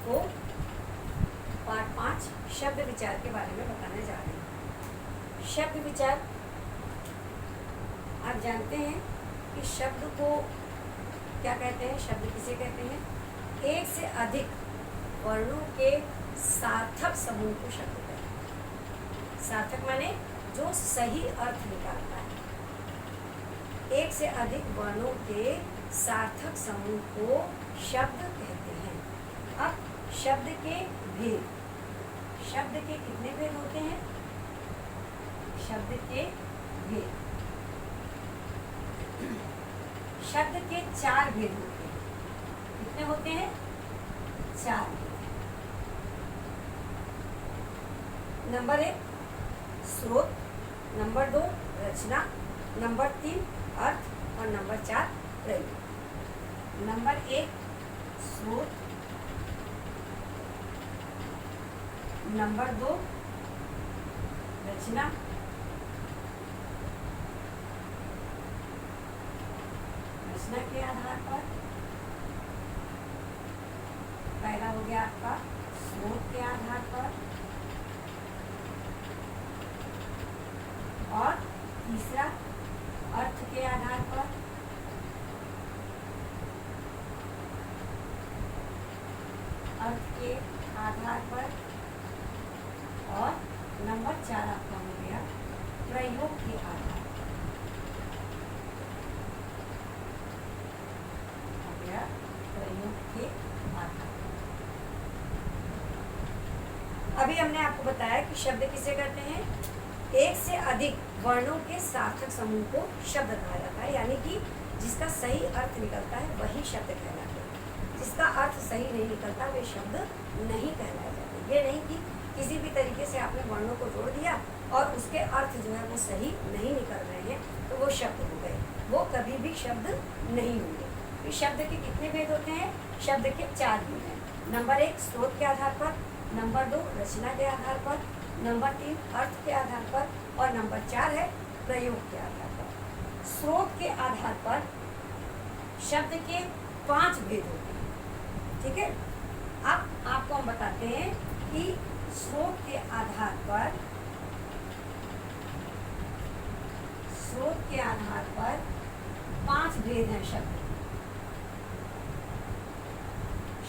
आपको पार्ट 5 शब्द विचार के बारे में बताने जा रहे हैं। शब्द विचार, आप जानते हैं कि शब्द को क्या कहते हैं? शब्द किसे कहते हैं? एक से अधिक वर्णों के सार्थक समूह को शब्द कहते हैं। सार्थक माने जो सही अर्थ निकालता है। एक से अधिक वर्णों के सार्थक समूह को शब्द कहते हैं। अब शब्द के भेद, शब्द के कितने भेद होते हैं? शब्द के भेद, शब्द के 4 भेद होते हैं। कितने होते हैं? 4 भेद। नंबर 1 स्रोत, नंबर 2 रचना, नंबर 3 अर्थ और नंबर 4 प्रयोग। नंबर 1 स्रोत, नंबर 2 रचना, रचना के आधार पर पहला हो गया आपका स्रोत के आधार पर, और तीसरा अर्थ के आधार पर, अर्थ के आधार पर, और नंबर 4 आपका हो गया प्रयोग के आधार पर। हो गया प्रयोग के आधार पर। अभी हमने आपको बताया कि शब्द किसे कहते हैं? एक से अधिक वर्णों के सार्थक समूह को शब्द कहा जाता है, यानी कि जिसका सही अर्थ निकलता है वही शब्द कहलाते हैं। जिसका अर्थ सही नहीं निकलता वे शब्द नहीं कहलाए जाते। ये नहीं कि किसी भी तरीके से आपने वर्णों को जोड़ दिया और उसके अर्थ जो है वो सही नहीं निकल रहे हैं तो वो शब्द हो गए, वो कभी भी शब्द नहीं होंगे। तो शब्द के कितने भेद होते हैं? शब्द के 4 भेद हैं। नंबर 1 स्रोत के आधार पर, नंबर 2 रचना के आधार पर, नंबर 3 अर्थ के आधार पर, और नंबर 4 है प्रयोग के आधार पर। स्रोत के आधार पर शब्द के 5 भेद होते हैं। ठीक है, अब आपको हम बताते हैं कि स्रोत के आधार पर, स्रोत के आधार पर 5 भेद हैं शब्द,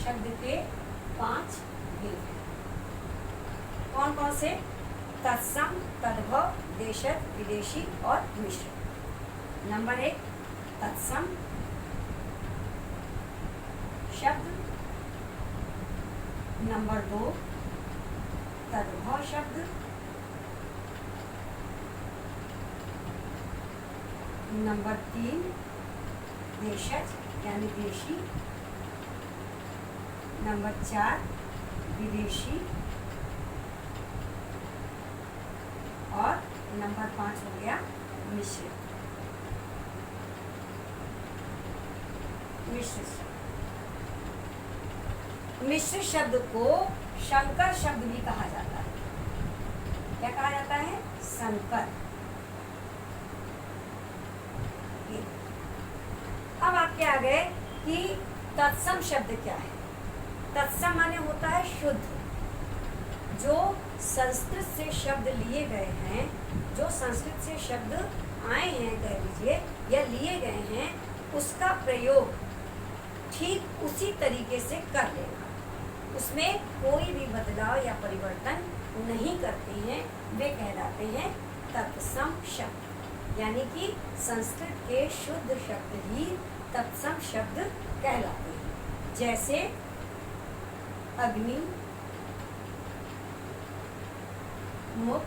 शब्द के 5 भेद हैं। कौन कौन से? तत्सम, तद्भव, देशज, विदेशी और मिश्र। नंबर 1 तत्सम शब्द, नंबर 2 तद्भव शब्द, नंबर 3 देशज यानी देशी, नंबर 4 विदेशी, और नंबर 5 हो गया मिश्र। मिश्र मिश्र शब्द को संकर शब्द भी कहा जाता है। क्या कहा जाता है? संकर। अब आपके आ गए कि तत्सम शब्द क्या है? तत्सम माने होता है शुद्ध, जो संस्कृत से शब्द लिए गए हैं, जो संस्कृत से शब्द आए हैं कह लीजिए या लिए गए हैं, उसका प्रयोग ठीक उसी तरीके से कर लेना, उसमें कोई भी बदलाव या परिवर्तन नहीं करते हैं, वे कहलाते हैं तत्सम शब्द। यानी कि संस्कृत के शुद्ध शब्द ही तत्सम शब्द कहलाते हैं। जैसे अग्नि, मुख,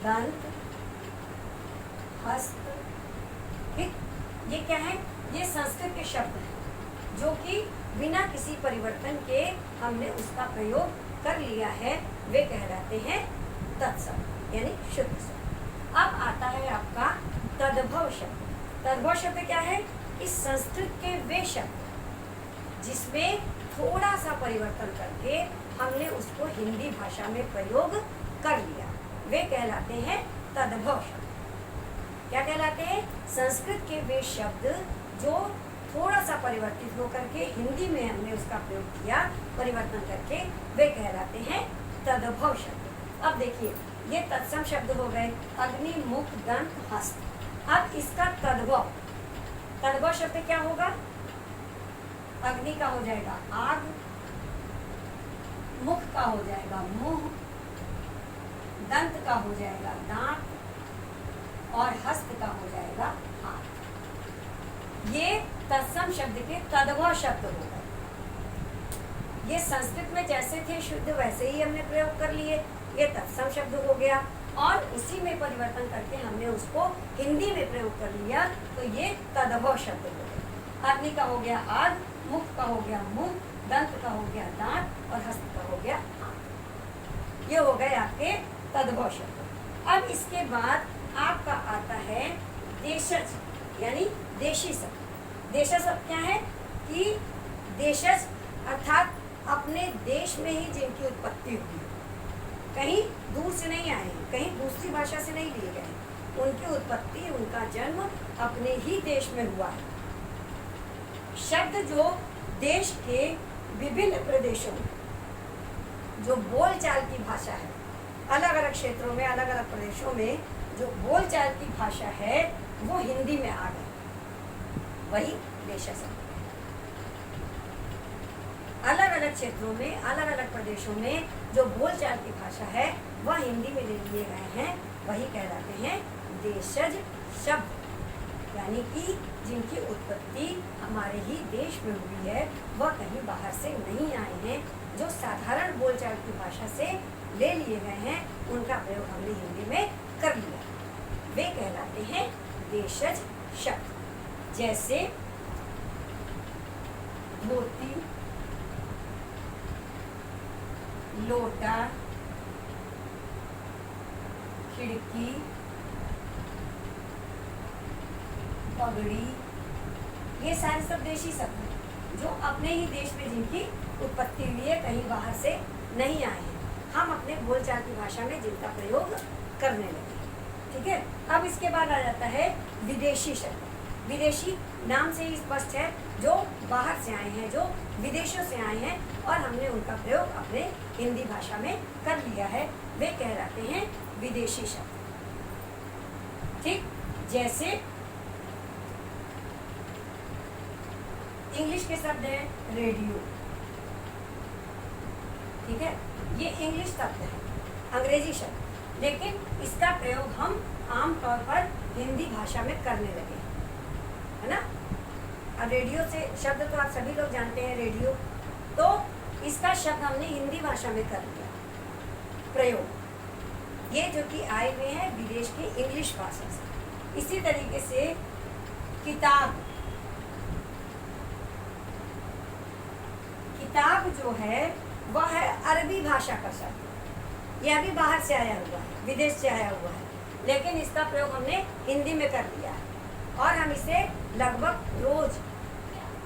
दंत, हस्त, ठीक, ये क्या है? ये संस्कृत के शब्द हैं जो कि बिना किसी परिवर्तन के हमने उसका प्रयोग कर लिया है, वे कहलाते हैं तत्सम यानी शुद्ध शब्द। अब आता है आपका तद्भव शब्द। तद्भव शब्द क्या है? इस संस्कृत के वे शब्द जिसमें थोड़ा सा परिवर्तन करके हमने उसको हिंदी भाषा में प्रयोग कर लिया, वे कहलाते हैं तद्भव शब्द। क्या कहलाते हैं? संस्कृत के वे शब्द जो थोड़ा सा परिवर्तित होकर के हिंदी में हमने उसका प्रयोग किया, परिवर्तन करके, वे कहलाते हैं तद्भव शब्द। अब देखिए, ये तत्सम शब्द हो गए, अग्नि, मुख, दंत, हस्त। अब इसका तद्भव, तद्भव शब्द क्या होगा? अग्नि का हो जाएगा आग, मुख का हो जाएगा मुंह, दंत का हो जाएगा दांत, और हस्त का हो जाएगा हाथ। ये तत्सम शब्द के तद्भव शब्द हो गए। ये संस्कृत में जैसे थे शुद्ध वैसे ही हमने प्रयोग कर लिए, ये तत्सम शब्द हो गया, और उसी में परिवर्तन करके हमने उसको हिंदी में प्रयोग कर लिया, तो ये तद्भव शब्द हो गए। अग्नि का हो गया आग, मुख का हो गया मुंह, दंत का हो गया दांत, और हस्त का हो गया हाथ। ये हो गए आपके तद्भव शब्द। अब इसके बाद आपका आता है देशज, यानी देशी शब्द। देशज शब्द क्या है कि देशज अर्थात अपने देश में ही जिनकी उत्पत्ति हुई, कहीं दूर से नहीं आए हैं, कहीं दूसरी भाषा से नहीं लिए गए, उनकी उत्पत्ति, उनका जन्म अपने ही देश में हुआ है। शब्द जो देश के विभिन्न प्रदेशों में जो बोलचाल की भाषा है, अलग अलग क्षेत्रों में, अलग अलग प्रदेशों में जो बोलचाल की भाषा है, वो हिंदी में आ गई, वही देशज शब्द। अलग अलग क्षेत्रों में, अलग अलग प्रदेशों में जो बोलचाल की भाषा है, वह हिंदी में ले लिए गए हैं, वही कहलाते हैं देशज शब्द। यानी कि जिनकी उत्पत्ति हमारे ही देश में हुई है, वह कहीं बाहर से नहीं आए हैं, जो साधारण बोलचाल की भाषा से ले लिए गए हैं, उनका प्रयोग हमने हिंदी में कर लिया, वे कहलाते हैं देशज शब्द। जैसे धोती, लोटा, खिड़की, पगड़ी, ये सारे सब देशी शब्द हैं, जो अपने ही देश में जिनकी उत्पत्ति हुई है, कहीं बाहर से नहीं आए हैं, हम अपने बोलचाल की भाषा में जिनका प्रयोग करने लगे। ठीक है। अब इसके बाद आ जाता है विदेशी शब्द। विदेशी नाम से ही स्पष्ट है, जो बाहर से आए हैं, जो विदेशों से आए हैं, और हमने उनका प्रयोग अपने हिंदी भाषा में कर लिया है, वे कहलाते हैं विदेशी शब्द। ठीक, जैसे इंग्लिश के शब्द हैं रेडियो, ठीक है, ये इंग्लिश शब्द है, अंग्रेजी शब्द, लेकिन इसका प्रयोग हम आम तौर पर हिंदी भाषा में करने लगे, है ना। अब रेडियो से शब्द तो आप सभी लोग जानते हैं, रेडियो, तो इसका शब्द हमने हिंदी भाषा में कर लिया प्रयोग, ये जो कि आए हुए हैं विदेश की इंग्लिश भाषा से। इसी तरीके से किताब, किताब जो है वह है अरबी भाषा का शब्द, यह भी बाहर से आया हुआ है, विदेश से आया हुआ है, लेकिन इसका प्रयोग हमने हिंदी में कर लिया है, और हम इसे लगभग रोज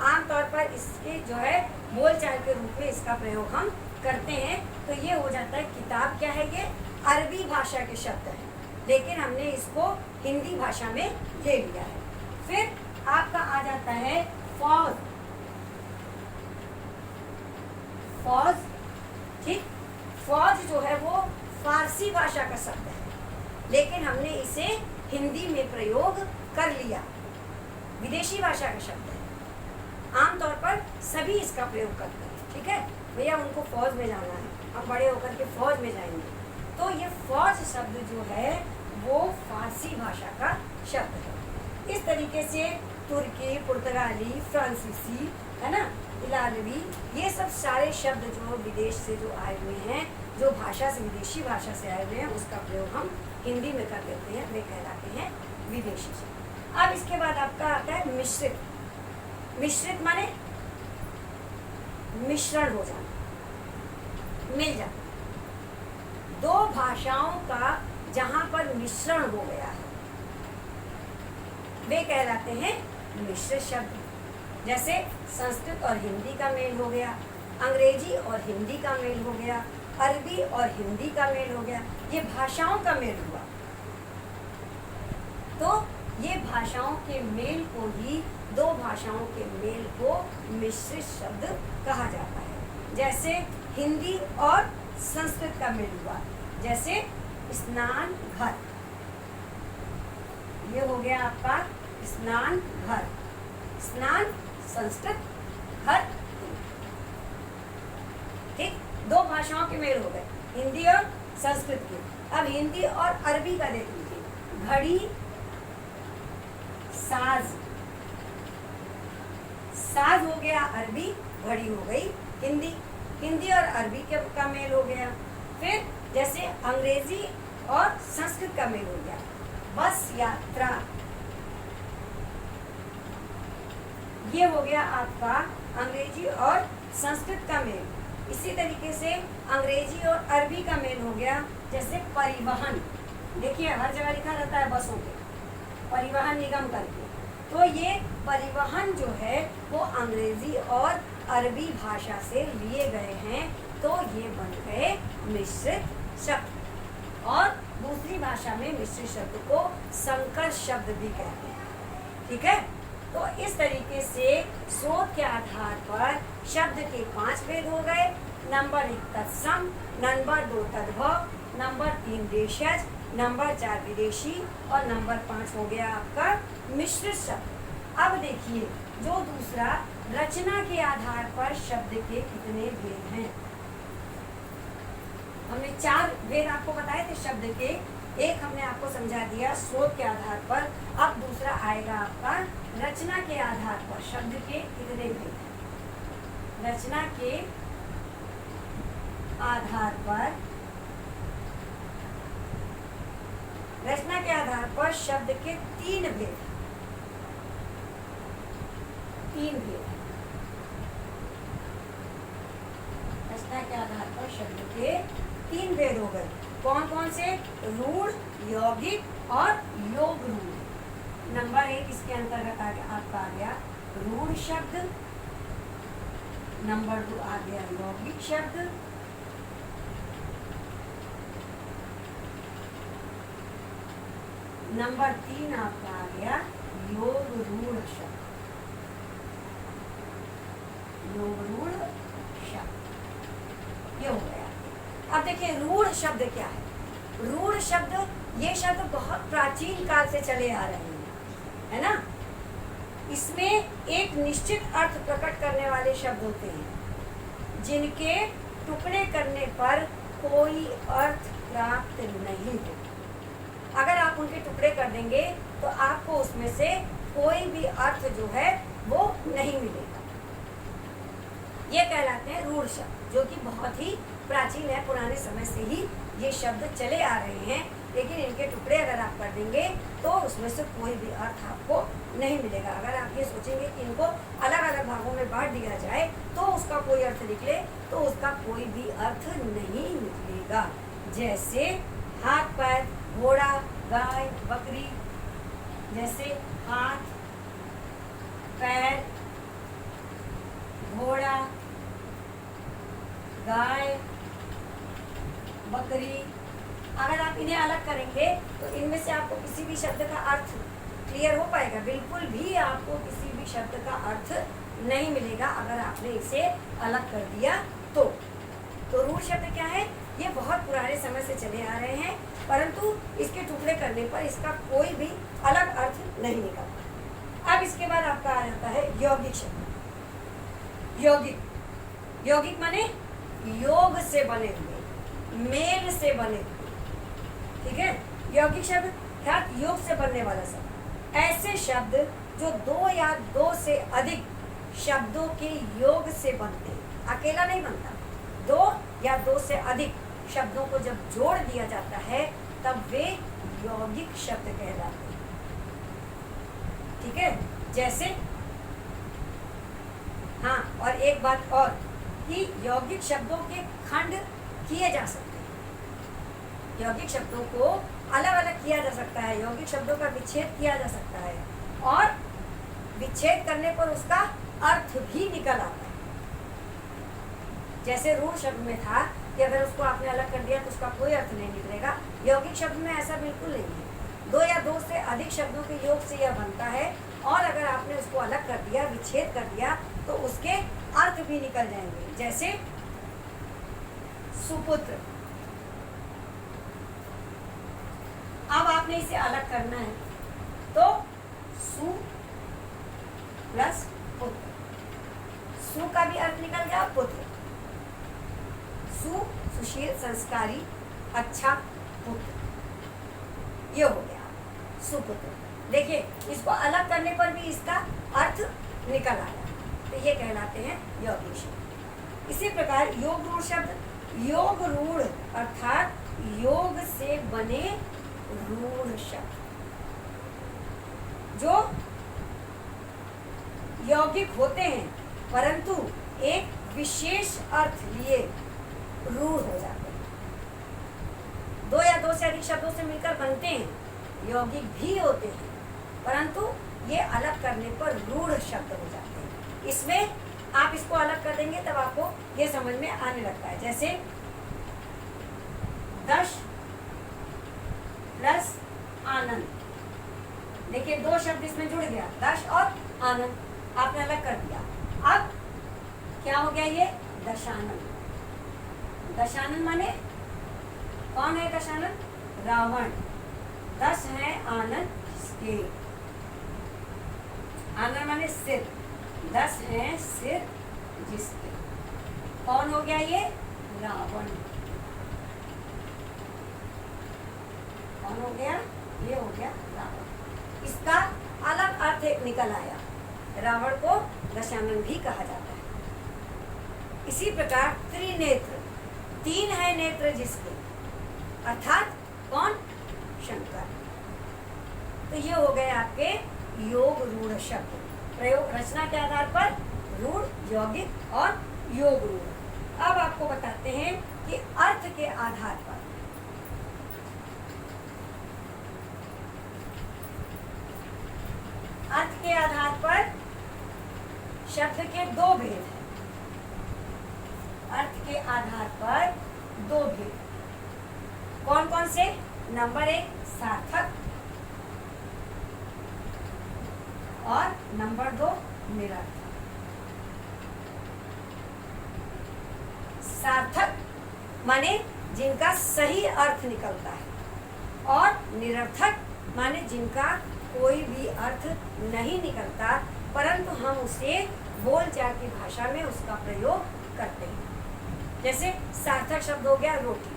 आमतौर पर इसके जो है बोलचाल के रूप में इसका प्रयोग हम करते हैं। तो ये हो जाता है किताब क्या है, ये अरबी भाषा के शब्द है, लेकिन हमने इसको हिंदी भाषा में ले लिया है। फिर आपका आ जाता है फौज, फौज, ठीक, फौज जो है वो फारसी भाषा का शब्द है, लेकिन हमने इसे हिंदी में प्रयोग कर लिया, विदेशी भाषा का शब्द है, आमतौर पर सभी इसका प्रयोग करते हैं। ठीक है भैया, उनको फौज में जाना है, हम बड़े होकर के फौज में जाएंगे, तो ये फौज शब्द जो है वो फारसी भाषा का शब्द है। इस तरीके से तुर्की, पुर्तगाली, फ्रांसीसी, है ना, इतालवी, ये सब सारे शब्द जो विदेश से जो आए हुए हैं, जो भाषा से, विदेशी भाषा से आए हुए हैं, उसका प्रयोग हम हिंदी में कर लेते हैं, वे कहलाते हैं विदेशी शब्द। अब इसके बाद आपका आता है मिश्रित। मिश्रित माने मिश्रण हो जाना, मिल जाना, दो भाषाओं का जहां पर मिश्रण हो गया है, वे कहलाते हैं मिश्रित शब्द। जैसे संस्कृत और हिंदी का मेल हो गया, अंग्रेजी और हिंदी का मेल हो गया, अरबी और हिंदी का मेल हो गया, ये भाषाओं का मेल हुआ। तो ये भाषाओं के मेल को ही दो भाषाओं के मेल को मिश्रित शब्द कहा जाता है। जैसे हिंदी और संस्कृत का मेल हुआ, जैसे स्नान घर, ये हो गया आपका स्नान घर, स्नान संस्कृत, घर हिंदी। ठीक, दो भाषाओं के मेल हो गए, हिंदी और संस्कृत के। अब हिंदी और अरबी का देख लीजिए, घड़ी, साज, साज हो गया अरबी, घड़ी हो गई हिंदी, हिंदी और अरबी का मेल हो गया। फिर जैसे अंग्रेजी और संस्कृत का मेल हो गया, बस यात्रा, ये हो गया आपका अंग्रेजी और संस्कृत का मेल। इसी तरीके से अंग्रेजी और अरबी का मेल हो गया, जैसे परिवहन, देखिए हर जगह लिखा रहता है बसों पे, परिवहन निगम करके, तो ये परिवहन जो है वो अंग्रेजी और अरबी भाषा से लिए गए हैं, तो ये बन गए मिश्रित शब्द। और दूसरी भाषा में मिश्रित शब्द को संकर शब्द भी कहते हैं। ठीक है, तो इस तरीके से स्रोत के आधार पर शब्द के 5 भेद हो गए। नंबर 1 तत्सम, नंबर 2 तद्भव, नंबर 3 देशज, नंबर 4 विदेशी और नंबर 5 हो गया आपका मिश्रित शब्द। अब देखिए जो दूसरा, रचना के आधार पर शब्द के कितने भेद हैं। हमने 4 भेद आपको बताए थे शब्द के, एक हमने आपको समझा दिया स्रोत के आधार पर। अब दूसरा आएगा आपका रचना के आधार पर शब्द के कितने भेद हैं। रचना के आधार पर, रचना के आधार पर शब्द के 3 भेद, 3 भेद। रचना के आधार पर शब्द के 3 भेद हो गए। कौन कौन से? रूढ़, यौगिक और योग रूढ़। नंबर 1 इसके अंतर्गत आपका आ गया रूढ़ शब्द, नंबर 2 आ गया यौगिक शब्द, नंबर 3 आपका आ गया योग रूढ़ शब्द, योग रूढ़ शब्द, ये हो गया। अब देखिए रूढ़ शब्द क्या है। रूढ़ शब्द, ये शब्द बहुत प्राचीन काल से चले आ रहे हैं, है ना। इसमें एक निश्चित अर्थ प्रकट करने वाले शब्द होते हैं, जिनके टुकड़े करने पर कोई अर्थ प्राप्त नहीं हो। अगर आप उनके टुकड़े कर देंगे तो आपको उसमें से कोई भी अर्थ जो है वो नहीं मिलेगा। ये कहलाते हैं रूढ़ शब्द, जो कि बहुत ही प्राचीन है, पुराने समय से ही ये शब्द चले आ रहे हैं, लेकिन इनके टुकड़े अगर आप कर देंगे तो उसमें से कोई भी अर्थ आपको नहीं मिलेगा। अगर आप ये सोचेंगे कि इनको अलग अलग भागों में बांट दिया जाए तो उसका कोई अर्थ निकले, तो उसका कोई भी अर्थ नहीं निकलेगा। जैसे हाथ, पैर, घोड़ा, गाय, बकरी, जैसे हाथ, पैर, घोड़ा, गाय, बकरी, अगर आप इन्हें अलग करेंगे तो इनमें से आपको किसी भी शब्द का अर्थ क्लियर हो पाएगा? बिल्कुल भी आपको किसी भी शब्द का अर्थ नहीं मिलेगा अगर आपने इसे अलग कर दिया तो। रूढ़ शब्द क्या है? ये बहुत पुराने समय से चले आ रहे हैं, परंतु इसके टुकड़े करने पर इसका कोई भी अलग अर्थ नहीं निकलता। अब इसके बाद आपका आ जाता है यौगिक शब्द। यौगिक, यौगिक माने योग से बने हुए, मेल से बने हुए। ठीक है, यौगिक शब्द अर्थात योग से बनने वाला शब्द। ऐसे शब्द जो 2 या 2 से अधिक शब्दों के योग से बनते हैं, अकेला नहीं बनता। 2 या 2 से अधिक शब्दों को जब जोड़ दिया जाता है तब वे यौगिक शब्द कहलाते हैं। ठीक है, जैसे हाँ, और एक बात और कि यौगिक शब्दों के खंड किए जा सकते हैं। यौगिक शब्दों को अलग अलग किया जा सकता है, यौगिक शब्दों का विच्छेद किया जा सकता है, और विच्छेद करने पर उसका अर्थ भी निकल आता है। जैसे रूढ़ शब्द में था कि अगर उसको आपने अलग कर दिया तो उसका कोई अर्थ नहीं निकलेगा। यौगिक शब्द में ऐसा बिल्कुल नहीं है। 2 या 2 से अधिक शब्दों के योग से यह बनता है और अगर आपने उसको अलग कर दिया, विच्छेद कर दिया, तो उसके अर्थ भी निकल जाएंगे। जैसे सुपुत्र, अब आपने इसे अलग करना है, तो सु प्लस पुत्र, सु का भी अर्थ निकल गया, पुत्र, सुशील, संस्कारी, अच्छा पुत्र, ये हो गया सुपुत्र। देखिए, इसको अलग करने पर भी इसका अर्थ निकल आया, तो ये कहलाते हैं यौगिक शब्द। इसी प्रकार योग रूढ़ शब्द, योग रूढ़ अर्थात योग से बने रूढ़ शब्द जो यौगिक होते हैं परंतु एक विशेष अर्थ लिए रूढ़ हो जाते हैं। दो या दो से अधिक शब्दों से मिलकर बनते हैं, यौगिक भी होते हैं, परंतु ये अलग करने पर रूढ़ शब्द हो जाते हैं। इसमें आप इसको अलग कर देंगे तब आपको ये समझ में आने लगता है। जैसे दश प्लस आनंद, देखिए दो शब्द इसमें जुड़ गया, दश और आनंद, आपने अलग कर दिया। अब क्या हो गया, ये दशानंद। दशानंद माने कौन है दशानंद? रावण। दस है आनंद के, आनंद माने सिर, 10 है सिर जिसके, कौन हो गया ये? रावण। कौन हो गया? ये हो गया रावण। इसका अलग अर्थ एक निकल आया, रावण को दशानन भी कहा जाता है। इसी प्रकार त्रिनेत्र, 3 है नेत्र जिसके, अर्थात कौन? शंकर। तो ये हो गए आपके योग रूढ़ शब्द, प्रयोग रचना के आधार पर रूढ़, यौगिक और योग रूढ़। अब आपको बताते हैं कि अर्थ के आधार पर, अर्थ के आधार पर शब्द के 2 भेद हैं। अर्थ के आधार पर 2 भेद, कौन कौन से? नंबर 1 सार्थक और नंबर 2 निरर्थक। सार्थक माने जिनका सही अर्थ निकलता है, और निरर्थक माने जिनका कोई भी अर्थ नहीं निकलता, परंतु हम उसे बोलचाल की भाषा में उसका प्रयोग करते हैं। जैसे सार्थक शब्द हो गया रोटी,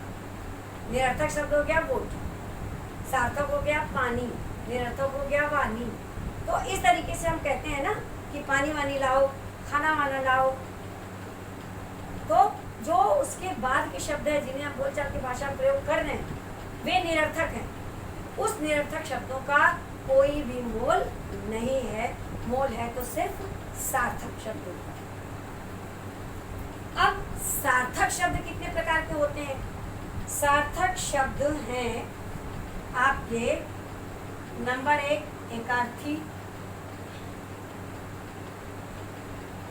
निरर्थक शब्द हो गया बोटी, सार्थक हो गया पानी, निरर्थक हो गया वानी। तो इस तरीके से हम कहते हैं ना कि पानी वानी लाओ, खाना वाना लाओ। तो जो उसके बाद के शब्द है जिन्हें हम बोलचाल की भाषा में प्रयोग कर रहे हैं, वे निरर्थक हैं। उस निरर्थक शब्दों का कोई भी मोल नहीं है, मोल है तो सिर्फ सार्थक शब्दों का। अब सार्थक शब्द कितने प्रकार के होते हैं? सार्थक शब्द हैं आपके नंबर 1 एकार्थी,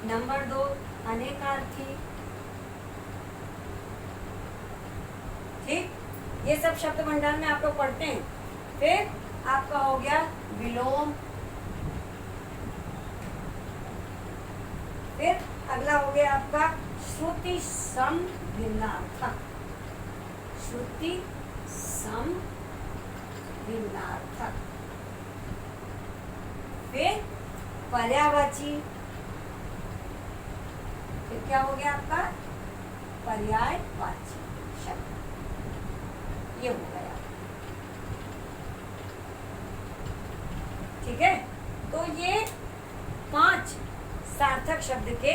नंबर 2 अनेकार्थी, ठीक, ये सब शब्द भंडार में आप लोग पढ़ते हैं। फिर आपका हो गया विलोम, फिर अगला हो गया आपका श्रुति सम भिन्नार्थक, श्रुति सम भिन्नार्थक, फिर पर्यायवाची, फिर क्या हो गया आपका? पर्यायवाची शब्द, ये हो गया। ठीक है, तो ये 5 सार्थक शब्द के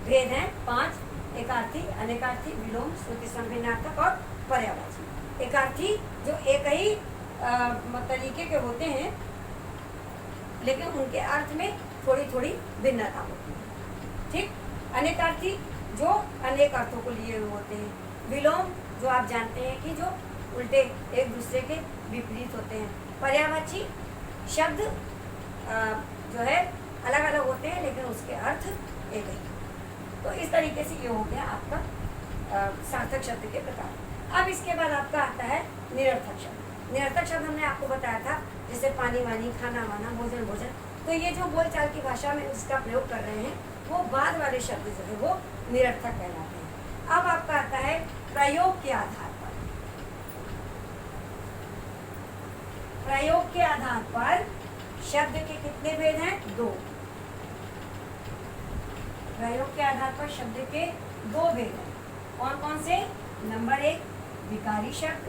भेद हैं, 5, एकार्थी, अनेकार्थी, विलोम, श्रुति संभिन्नार्थक और पर्यायवाची। एकार्थी जो एक ही तरीके के होते हैं, लेकिन उनके अर्थ में थोड़ी थोड़ी भिन्नता होती है। ठीक, अनेकार्थी जो अनेक अर्थों को लिए हुए होते हैं। विलोम जो आप जानते हैं कि जो उल्टे एक दूसरे के विपरीत होते हैं। पर्यायवाची शब्द जो है अलग अलग होते हैं, लेकिन उसके अर्थ एक ही। तो इस तरीके से ये हो गया आपका सार्थक शब्द के प्रकार। अब इसके बाद आपका आता है निरर्थक शब्द। निरर्थक शब्द हमने आपको बताया था, जैसे पानी वानी, खाना वाना, भोजन भोजन। तो ये जो बोलचाल की भाषा में इसका प्रयोग कर रहे हैं वो बाद वाले शब्द जो है वो निरर्थक कहलाते हैं। अब आपका आता है प्रयोग के आधार पर। प्रयोग के आधार पर शब्द के कितने भेद हैं? 2। प्रयोग के आधार पर शब्द के 2 भेद हैं। कौन कौन से? नंबर 1 विकारी शब्द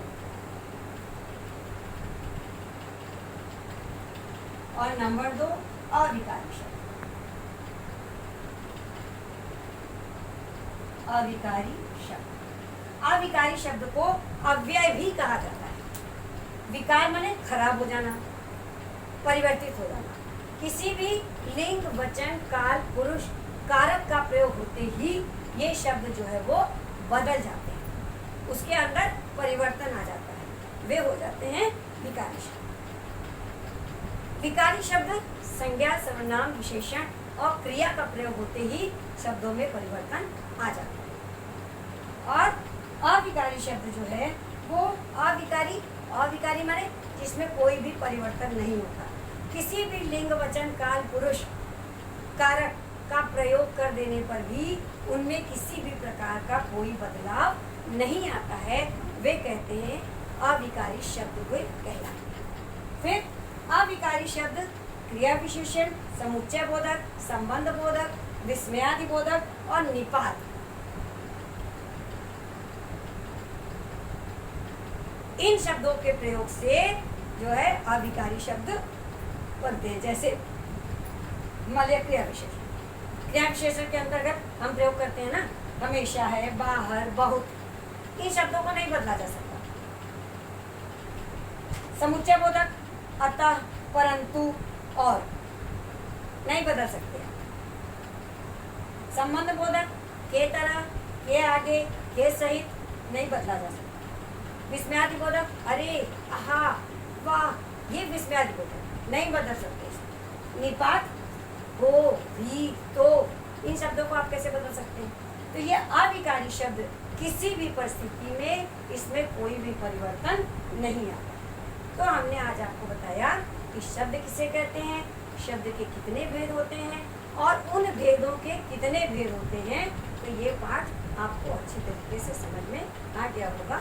और नंबर 2 अविकारी शब्द। अविकारी शब्द, अविकारी शब्द को अव्यय भी कहा जाता है। विकार माने खराब हो जाना, परिवर्तित हो जाना। किसी भी लिंग, वचन, काल, पुरुष, कारक का प्रयोग होते ही ये शब्द जो है वो बदल जाते हैं, उसके अंदर परिवर्तन आ जाता है, वे हो जाते हैं विकारी शब्द। विकारी शब्द संज्ञा, सर्वनाम, विशेषण और क्रिया का प्रयोग होते ही शब्दों में परिवर्तन आ जाता है। और अविकारी शब्द जो है वो अविकारी माने जिसमें कोई भी परिवर्तन नहीं होता। किसी भी लिंग, वचन, काल, पुरुष, कारक का प्रयोग कर देने पर भी उनमें किसी भी प्रकार का कोई बदलाव नहीं आता है, वे कहते हैं अविकारी शब्द को कहलाते हैं। फिर अविकारी शब्द क्रिया विशेषण, समुच्चय बोधक, संबंध बोधक, विस्मयादि बोधक और निपात, इन शब्दों के प्रयोग से जो है अविकारी शब्द बनते हैं। जैसे मलय क्रिया विशेषण, क्रिया विशेषण के अंतर्गत हम प्रयोग करते हैं ना, हमेशा है, बाहर, बहुत, इन शब्दों को नहीं बदला जा सकता। समुच्चय बोधक अतः, परंतु और नहीं बदल सकते। संबंध बोधक के तरह, के आगे, के सहित नहीं बदला जा सकता। विस्मयादि बोधक अरे, आहा, वाह, ये विस्मयादि बोधक नहीं बदल सकते। निपात हो, भी, तो, इन शब्दों को आप कैसे बदल सकते हैं? तो ये अविकारी शब्द किसी भी परिस्थिति में इसमें कोई भी परिवर्तन नहीं आता। तो हमने आज आपको बताया कि शब्द किसे कहते हैं, शब्द के कितने भेद होते हैं और उन भेदों के कितने भेद होते हैं। तो ये पाठ आपको अच्छी तरीके से समझ में आ गया होगा।